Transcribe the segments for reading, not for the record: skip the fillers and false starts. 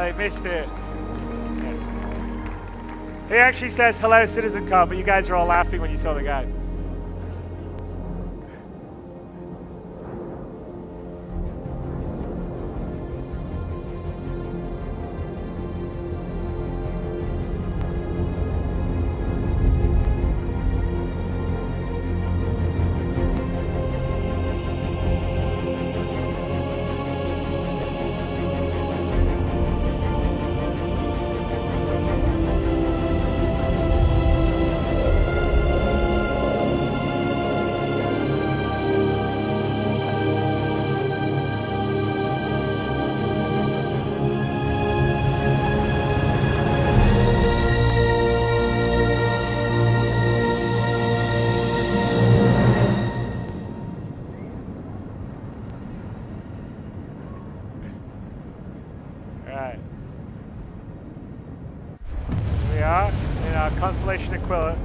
they missed it. Yeah. He actually says, hello, citizen car, but you guys are all laughing when you saw the guy. Right. Here we are in our Constellation Aquila,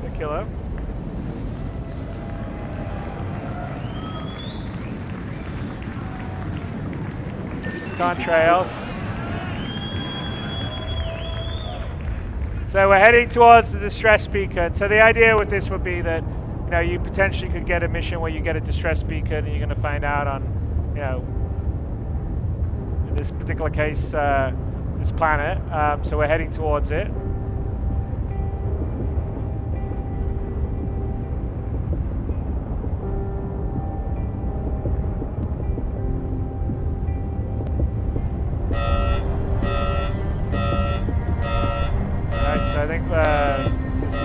contrails. So we're heading towards the distress beacon. So the idea with this would be that, you know, you potentially could get a mission where you get a distress beacon and you're going to find out on, you know, in this particular case, this planet. So we're heading towards it.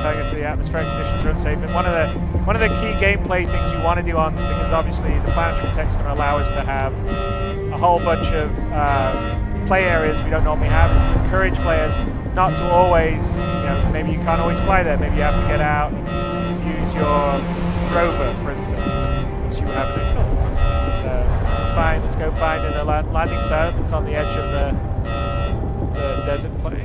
Telling us the atmospheric conditions are unsafe. And one of the key gameplay things you want to do on, because obviously the planetary tech is going to allow us to have a whole bunch of play areas we don't normally have, is to encourage players not to always, you know, maybe you can't always fly there. Maybe you have to get out and use your rover, for instance, which you have to do. So it's fine. Let's go find a landing zone. It's on the edge of the desert plain.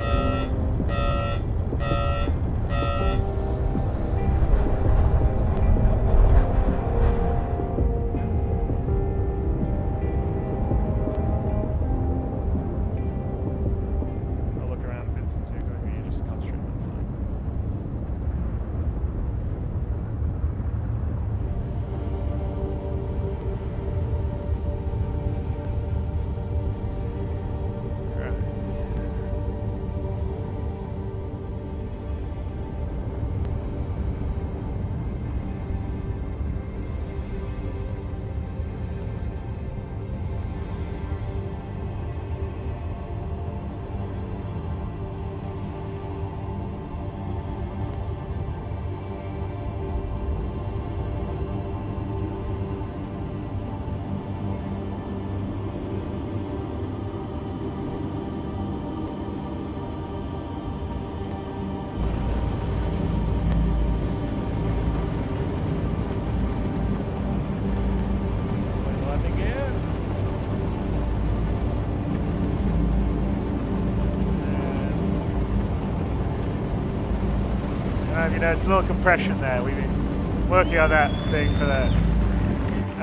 You know, it's a little compression there. We've been working on that thing for the...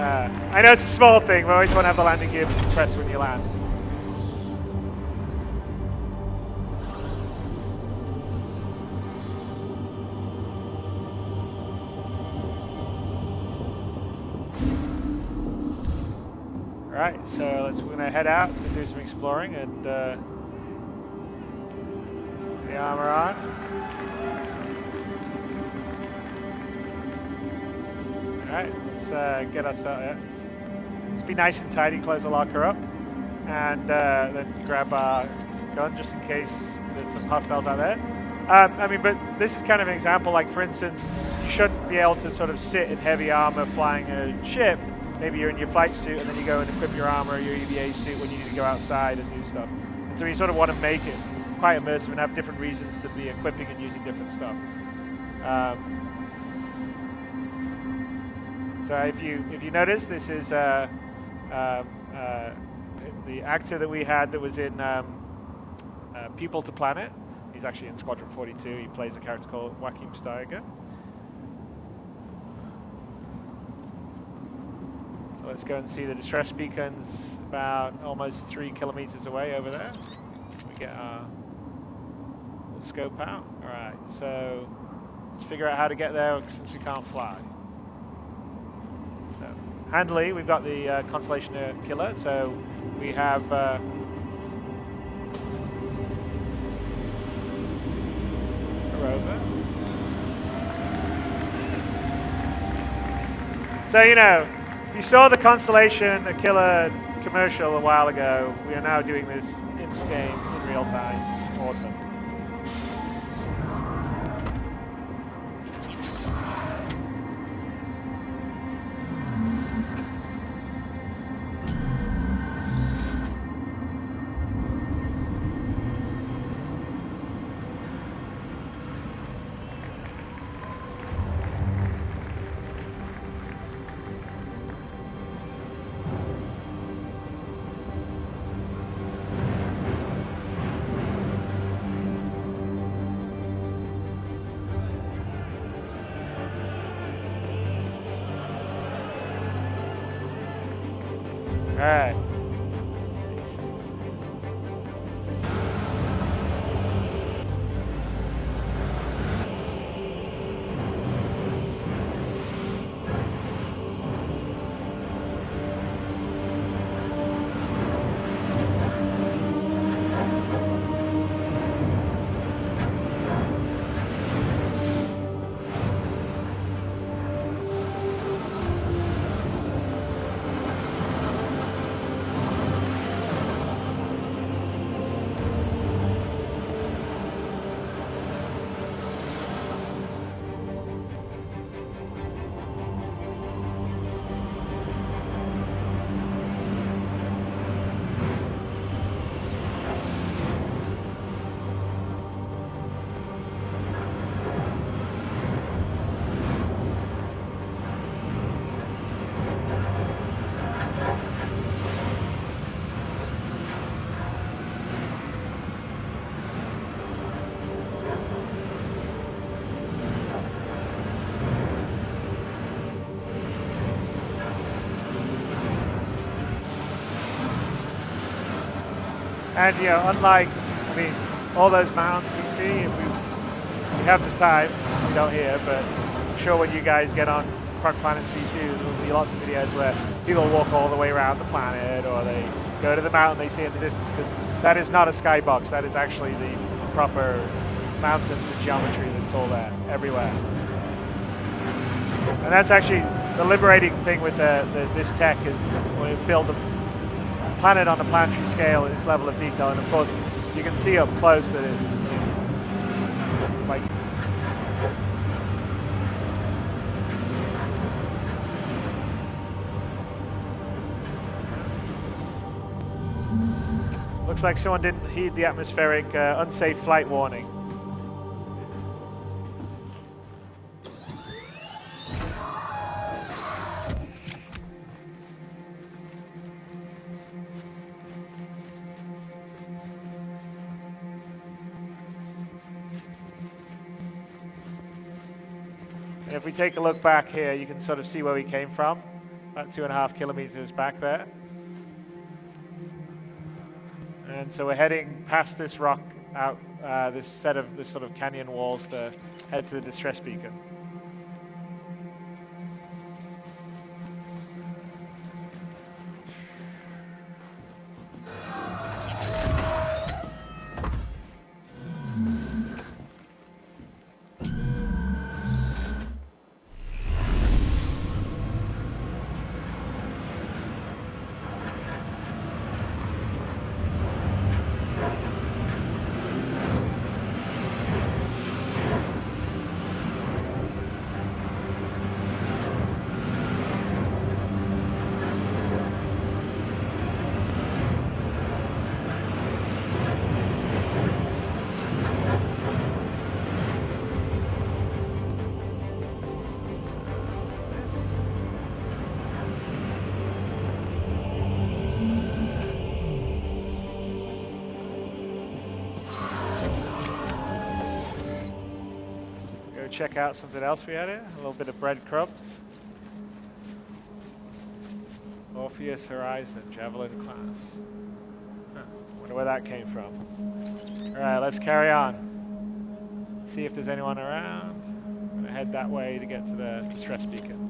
I know it's a small thing, but I always want to have the landing gear compressed when you land. Alright, so we're going to head out to do some exploring and the armor on. Alright, let's get ourselves. Let's be nice and tidy, close the locker up, and then grab our gun just in case there's some hostiles out there. I mean, but this is kind of an example, like for instance, you shouldn't be able to sort of sit in heavy armor flying a ship. Maybe you're in your flight suit and then you go and equip your armor or your EVA suit when you need to go outside and do stuff. And so you sort of want to make it quite immersive and have different reasons to be equipping and using different stuff. So if you notice, this is the actor that we had that was in People to Planet. He's actually in Squadron 42. He plays a character called Joachim Steiger. So let's go and see the distress beacons about almost 3 kilometers away over there. We we get our scope out. All right, so let's figure out how to get there since we can't fly. So, handily, we've got the Constellation Killer, so we have a rover. So, you know, you saw the Constellation Killer commercial a while ago. We are now doing this in game, in real time. Awesome. All right. And you know, unlike, I mean, all those mountains we see, if we have the time, we don't here, but I'm sure when you guys get on Croc Planets V2, there'll be lots of videos where people walk all the way around the planet, or they go to the mountain they see in the distance, because that is not a skybox, that is actually the proper mountain geometry that's all there, everywhere. And that's actually the liberating thing with this tech, is when you build a planet on a planetary scale at this level of detail, and of course you can see up close that it like looks like someone didn't heed the atmospheric unsafe flight warning. And if we take a look back here, you can sort of see where we came from, about 2.5 kilometers back there. And so we're heading past this rock out, this sort of canyon walls to head to the distress beacon. Check out something else we had here, a little bit of breadcrumbs. Orpheus Horizon, Javelin class. Huh. Wonder where that came from. Alright, let's carry on. See if there's anyone around. I'm gonna head that way to get to the distress beacon.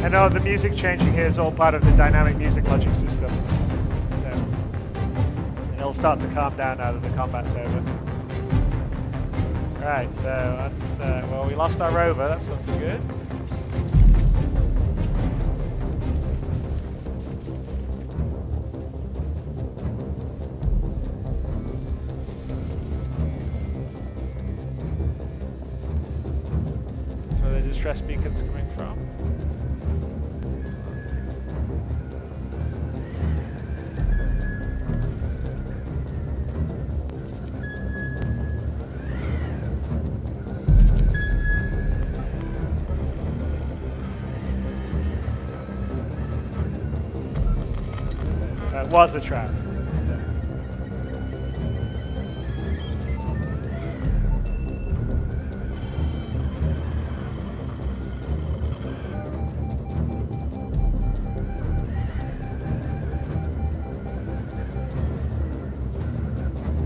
I know the music changing here is all part of the dynamic music logic system. So it'll start to calm down now that the combat's over. Right, so that's, well, we lost our rover, that's not so good. That's where the distress beacon's coming from. That was a trap.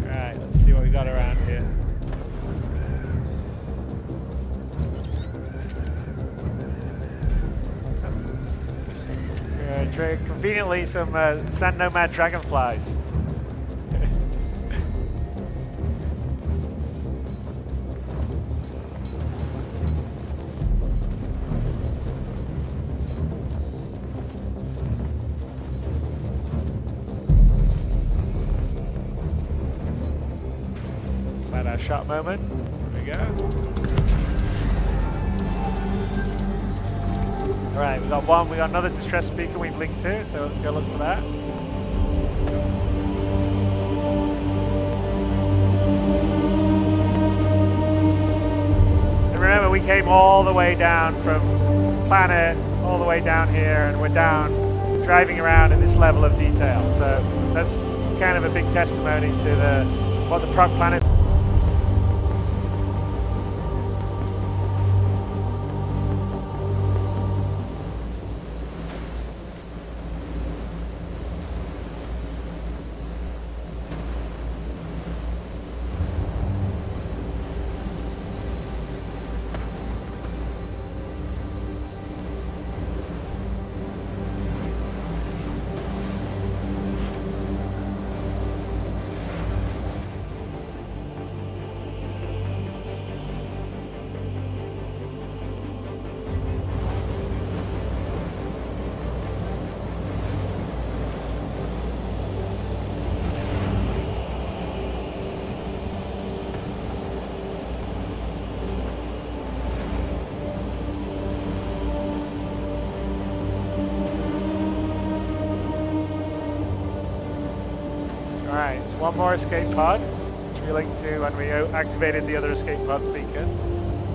Alright, let's see what we got around here. Conveniently, some sand nomad dragonflies. About our shot moment. There we go. Alright, we got another distress beacon we've linked to, so let's go look for that. And remember, we came all the way down from planet, all the way down here, and we're down, driving around in this level of detail. So that's kind of a big testimony to what the Prog planet. Alright, so one more escape pod, which we linked to when we activated the other escape pod speaker.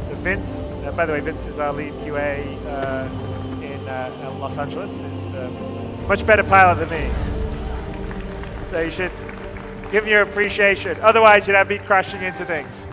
So Vince, by the way, Vince is our lead QA in Los Angeles. Is a much better pilot than me. So you should give him your appreciation. Otherwise, you'd have me crashing into things.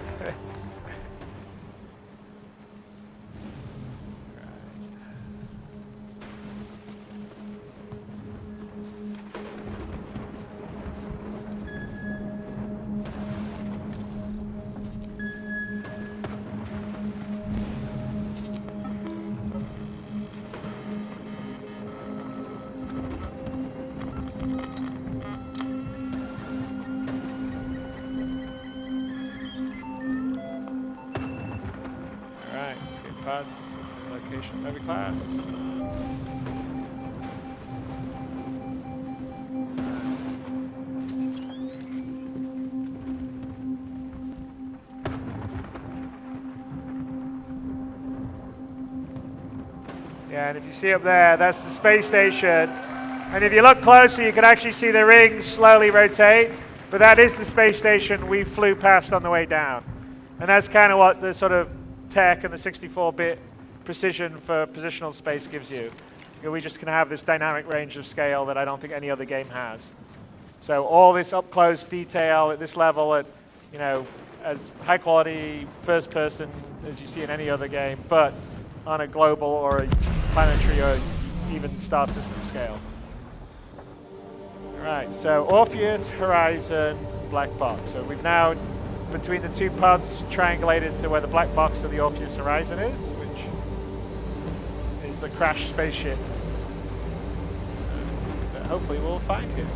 Location heavy class. Yeah, and if you see up there, that's the space station. And if you look closer, you can actually see the rings slowly rotate. But that is the space station we flew past on the way down. And that's kind of what the sort of tech and the 64-bit precision for positional space gives you. We just can have this dynamic range of scale that I don't think any other game has. So all this up-close detail at this level, at as high-quality first-person as you see in any other game, but on a global or a planetary or even star system scale. All right, so Orpheus, Horizon, black box. So we've now, between the two pods, triangulated to where the black box of the Orpheus Horizon is, which is the crashed spaceship that hopefully we'll find here.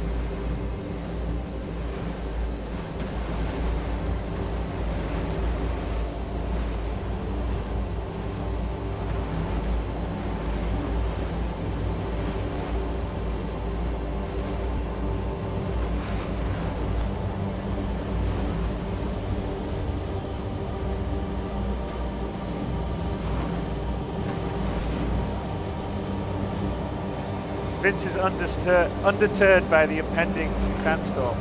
Vince is undeterred by the impending sandstorm.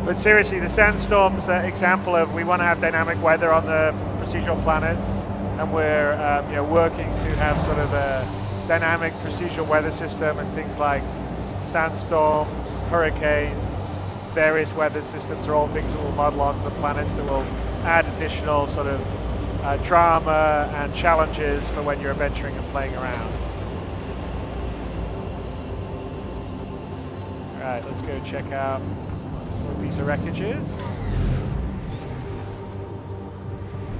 But seriously, the sandstorm's an example of we want to have dynamic weather on the procedural planets, and we're working to have sort of a dynamic procedural weather system and things like sandstorms, hurricanes, various weather systems are all things that we'll model onto the planets that will add additional sort of drama and challenges for when you're adventuring and playing around. All right, let's go check out what a piece of wreckage is.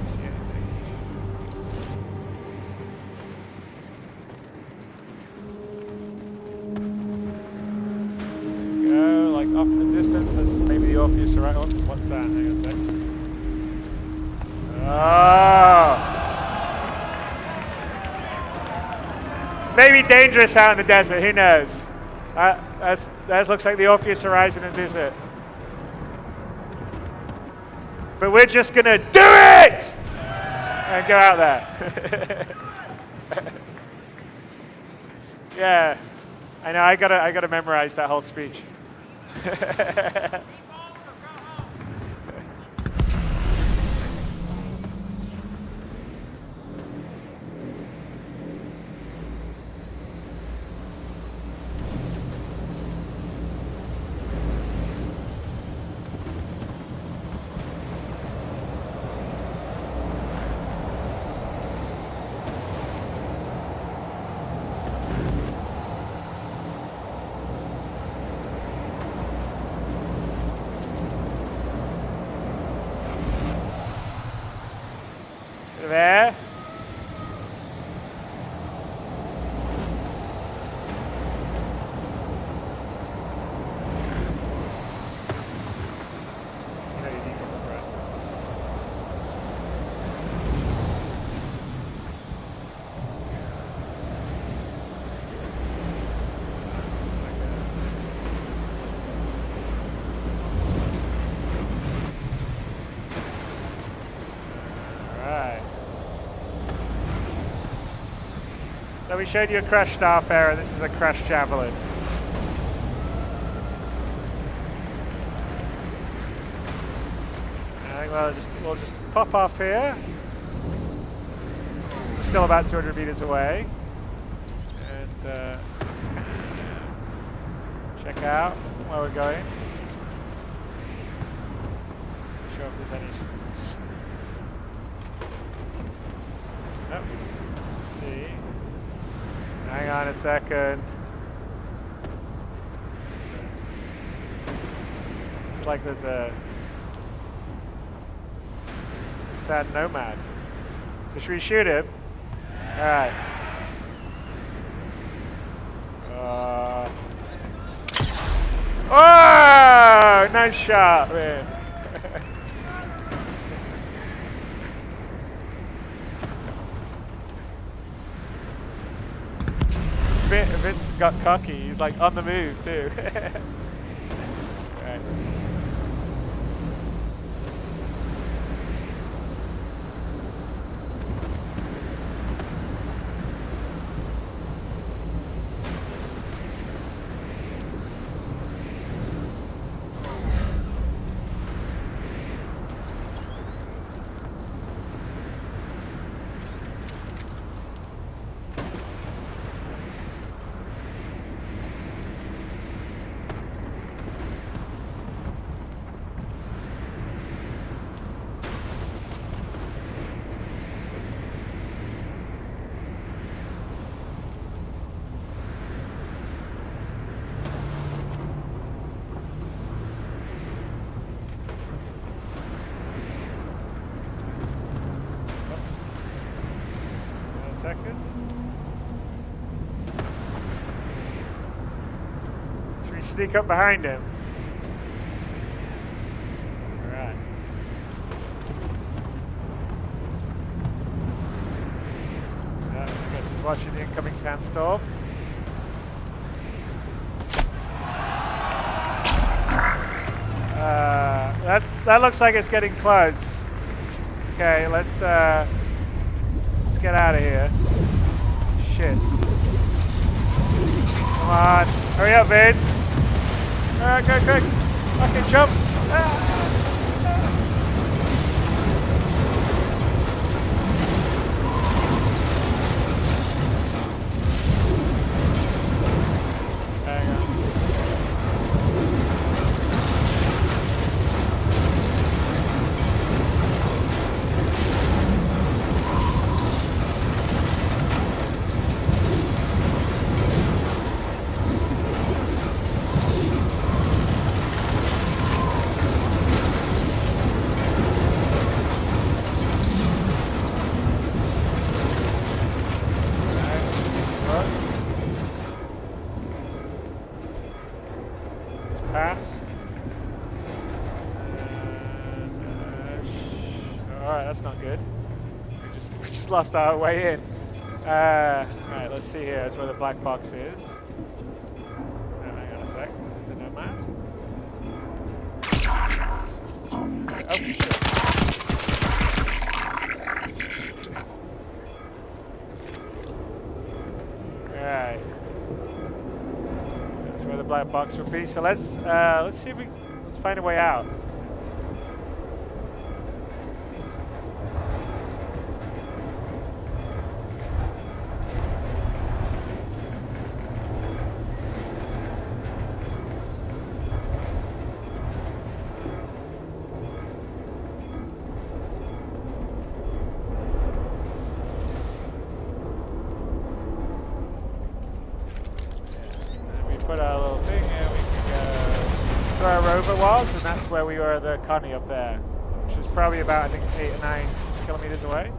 See anything? Like off in the distance, that's maybe the Orpheus Horizon. What's that? Hang on a sec. Oh! Maybe dangerous out in the desert, who knows? That looks like the Orpheus Horizon in the desert. But we're just gonna do it! And go out there. Yeah, I know, I gotta memorize that whole speech. So we showed you a crashed Starfarer. This is a crashed Javelin. I think we'll just pop off here. We're still about 200 meters away. And check out where we're going. Not sure if there's any... Nope. Let's see. Hang on a second. Looks like there's a sad nomad. So should we shoot him? Alright. Oh! Nice shot, man. Vince got cocky. He's like on the move too. Right. Should we sneak up behind him? Alright. I guess he's watching the incoming sandstorm. That looks like it's getting close. Okay, let's get out of here. Shit. Come on. Hurry up, Vince. Alright, go quick. Fucking jump. Hang on. Passed. Alright, that's not good. We just lost our way in. Alright, let's see here. That's where the black box is. Oh, hang on a sec. Is it nomad? Oh, shit. Alright. That's where the black box will be. So let's see if let's find a way out. Put our little thing here, we can go to our rover was, and that's where we were, the Connie up there, which is probably about, I think, 8 or 9 kilometers away.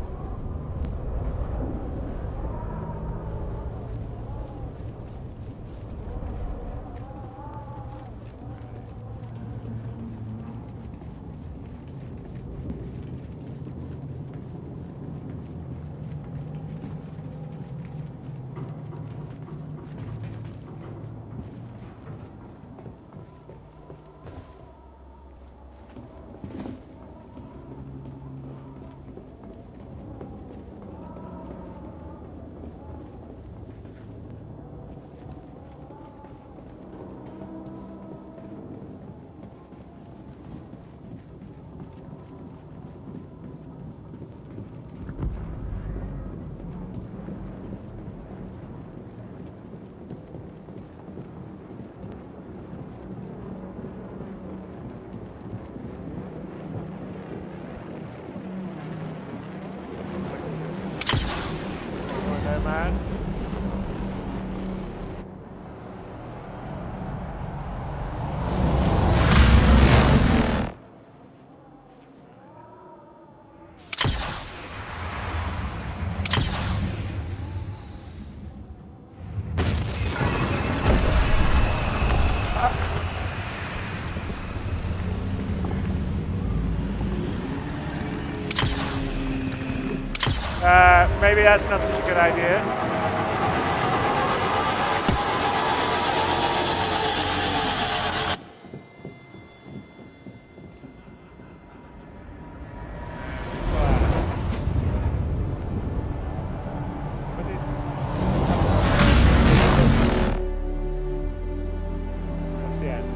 Maybe that's not such a good idea. That's the end.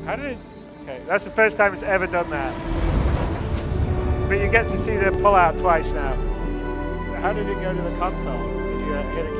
How did it? Okay, that's the first time it's ever done that. But you get to see the pull out twice now. How did it go to the console? Did you hit a